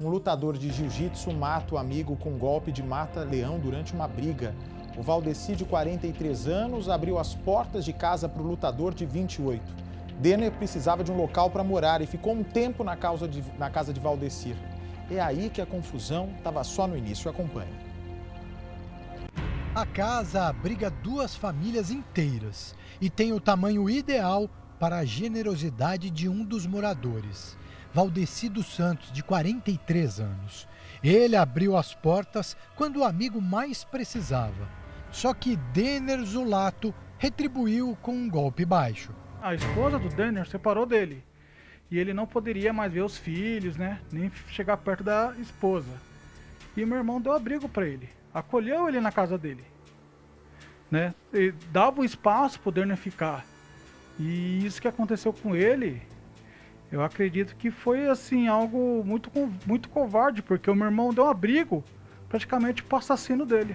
Um lutador de jiu-jitsu mata o amigo com um golpe de mata-leão durante uma briga. O Valdeci, de 43 anos, abriu as portas de casa para o lutador de 28. Denner precisava de um local para morar e ficou um tempo na casa de Valdeci. É aí que a confusão estava só no início. Acompanhe. A casa abriga duas famílias inteiras e tem o tamanho ideal para a generosidade de um dos moradores, Valdeci dos Santos, de 43 anos. Ele abriu as portas quando o amigo mais precisava. Só que Denner Zulato retribuiu com um golpe baixo. A esposa do Denner separou dele e ele não poderia mais ver os filhos, né? Nem chegar perto da esposa. E meu irmão deu abrigo para ele, acolheu ele na casa dele, né? E dava o espaço para o Denner ficar. E isso que aconteceu com ele, eu acredito que foi assim algo muito covarde, porque o meu irmão deu um abrigo praticamente para o assassino dele.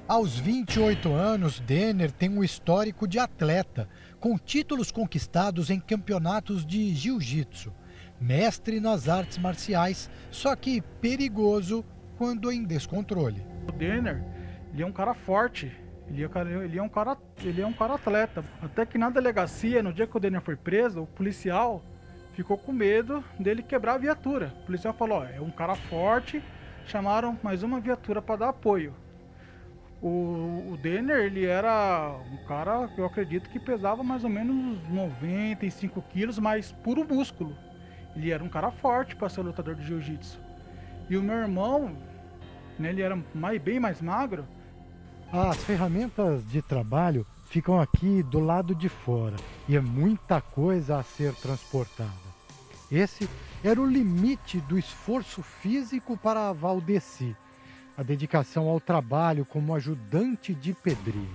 Aos 28 anos, Denner tem um histórico de atleta, com títulos conquistados em campeonatos de jiu-jitsu. Mestre nas artes marciais, só que perigoso quando em descontrole. O Denner, ele é um cara forte, ele é um cara atleta. Até que na delegacia, no dia que o Denner foi preso, o policial ficou com medo dele quebrar a viatura. O policial falou, ó, é um cara forte, chamaram mais uma viatura para dar apoio. O Denner, ele era um cara, eu acredito que pesava mais ou menos 95 quilos, mas puro músculo. Ele era um cara forte para ser lutador de jiu-jitsu. E o meu irmão, né, ele era bem mais magro. As ferramentas de trabalho ficam aqui do lado de fora e é muita coisa a ser transportada. Esse era o limite do esforço físico para Valdeci. A dedicação ao trabalho como ajudante de pedreiro.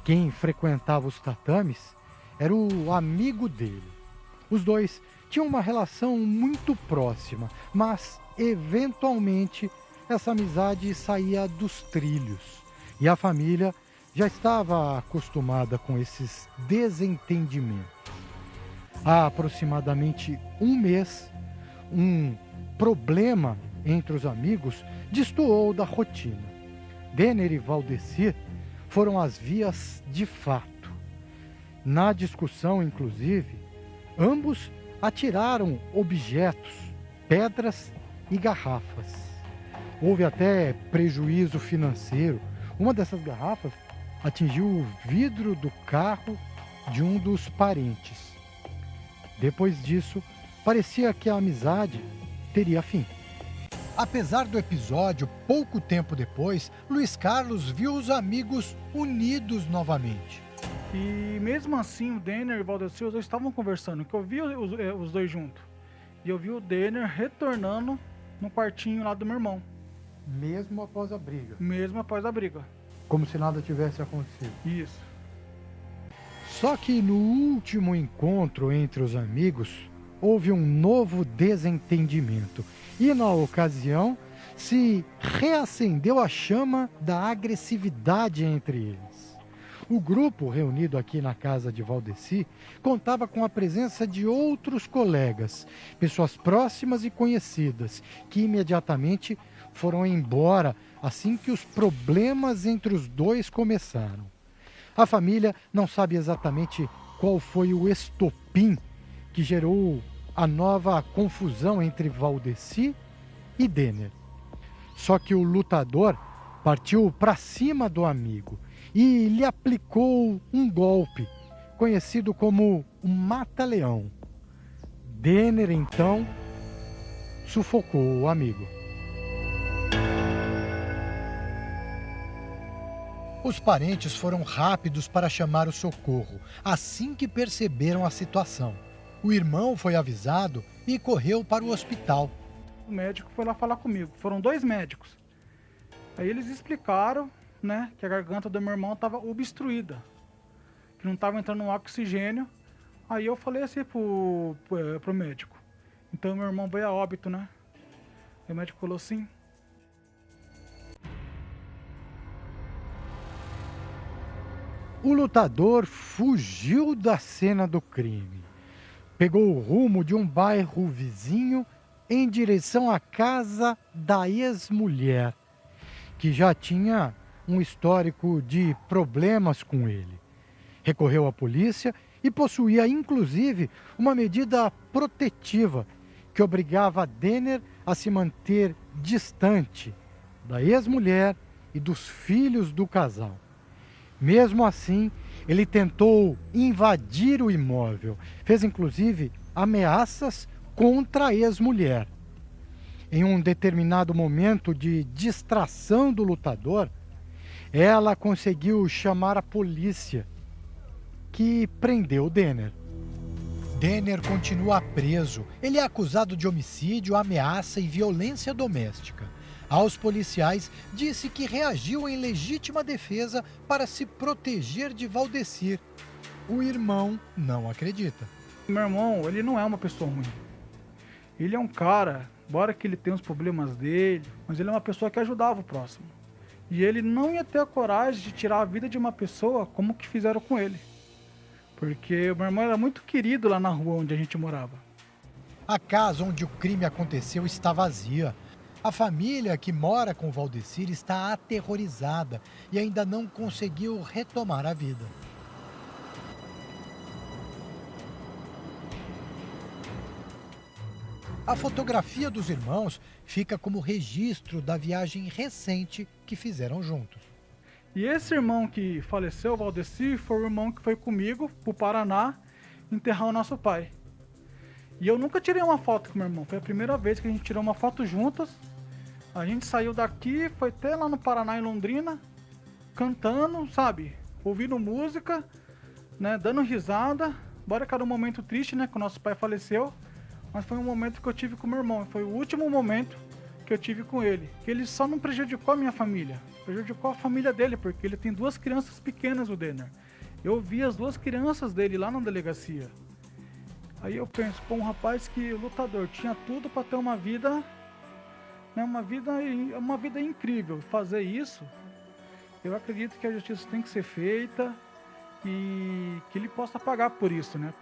Quem frequentava os tatames era o amigo dele. Os dois tinham uma relação muito próxima, mas eventualmente essa amizade saía dos trilhos. E a família já estava acostumada com esses desentendimentos. Há aproximadamente um mês, um problema entre os amigos destoou da rotina. Denner e Valdeci foram às vias de fato. Na discussão, inclusive, ambos atiraram objetos, pedras e garrafas. Houve até prejuízo financeiro. Uma dessas garrafas atingiu o vidro do carro de um dos parentes. Depois disso, parecia que a amizade teria fim. Apesar do episódio, pouco tempo depois, Luiz Carlos viu os amigos unidos novamente. E mesmo assim, o Denner e o Valdeci, os dois estavam conversando, que eu vi os dois juntos. E eu vi o Denner retornando no quartinho lá do meu irmão. Mesmo após a briga? Mesmo após a briga. Como se nada tivesse acontecido? Isso. Só que no último encontro entre os amigos, houve um novo desentendimento. E na ocasião, se reacendeu a chama da agressividade entre eles. O grupo reunido aqui na casa de Valdeci contava com a presença de outros colegas, pessoas próximas e conhecidas, que imediatamente foram embora assim que os problemas entre os dois começaram. A família não sabe exatamente qual foi o estopim que gerou a nova confusão entre Valdeci e Denner. Só que o lutador partiu para cima do amigo e lhe aplicou um golpe, conhecido como o mata-leão. Denner, então, sufocou o amigo. Os parentes foram rápidos para chamar o socorro, assim que perceberam a situação. O irmão foi avisado e correu para o hospital. O médico foi lá falar comigo. Foram dois médicos. Aí eles explicaram, né, que a garganta do meu irmão estava obstruída, que não estava entrando oxigênio. Aí eu falei assim pro médico. Então meu irmão veio a óbito, né? Aí o médico falou sim. O lutador fugiu da cena do crime. Pegou o rumo de um bairro vizinho em direção à casa da ex-mulher, que já tinha um histórico de problemas com ele. Recorreu à polícia e possuía, inclusive, uma medida protetiva que obrigava Denner a se manter distante da ex-mulher e dos filhos do casal. Mesmo assim, ele tentou invadir o imóvel, fez inclusive ameaças contra a ex-mulher. Em um determinado momento de distração do lutador, ela conseguiu chamar a polícia, que prendeu Denner. Denner continua preso. Ele é acusado de homicídio, ameaça e violência doméstica. Aos policiais, disse que reagiu em legítima defesa para se proteger de Valdecir. O irmão não acredita. Meu irmão, ele não é uma pessoa ruim. Ele é um cara, embora que ele tenha os problemas dele, mas ele é uma pessoa que ajudava o próximo. E ele não ia ter a coragem de tirar a vida de uma pessoa como que fizeram com ele. Porque o meu irmão era muito querido lá na rua onde a gente morava. A casa onde o crime aconteceu está vazia. A família que mora com Valdecir está aterrorizada e ainda não conseguiu retomar a vida. A fotografia dos irmãos fica como registro da viagem recente que fizeram juntos. E esse irmão que faleceu, o Valdecir, foi o irmão que foi comigo pro Paraná enterrar o nosso pai. E eu nunca tirei uma foto com meu irmão, foi a primeira vez que a gente tirou uma foto juntos. A gente saiu daqui, foi até lá no Paraná, em Londrina, cantando, sabe? Ouvindo música, né? Dando risada. Embora que era um momento triste, né? Que o nosso pai faleceu. Mas foi um momento que eu tive com meu irmão. Foi o último momento que eu tive com ele. Que ele só não prejudicou a minha família. Prejudicou a família dele, porque ele tem 2 crianças pequenas, o Denner. Eu vi as 2 crianças dele lá na delegacia. Aí eu penso, pô, um rapaz que lutador tinha tudo para ter uma vida, né, uma vida incrível. Fazer isso, eu acredito que a justiça tem que ser feita e que ele possa pagar por isso, né?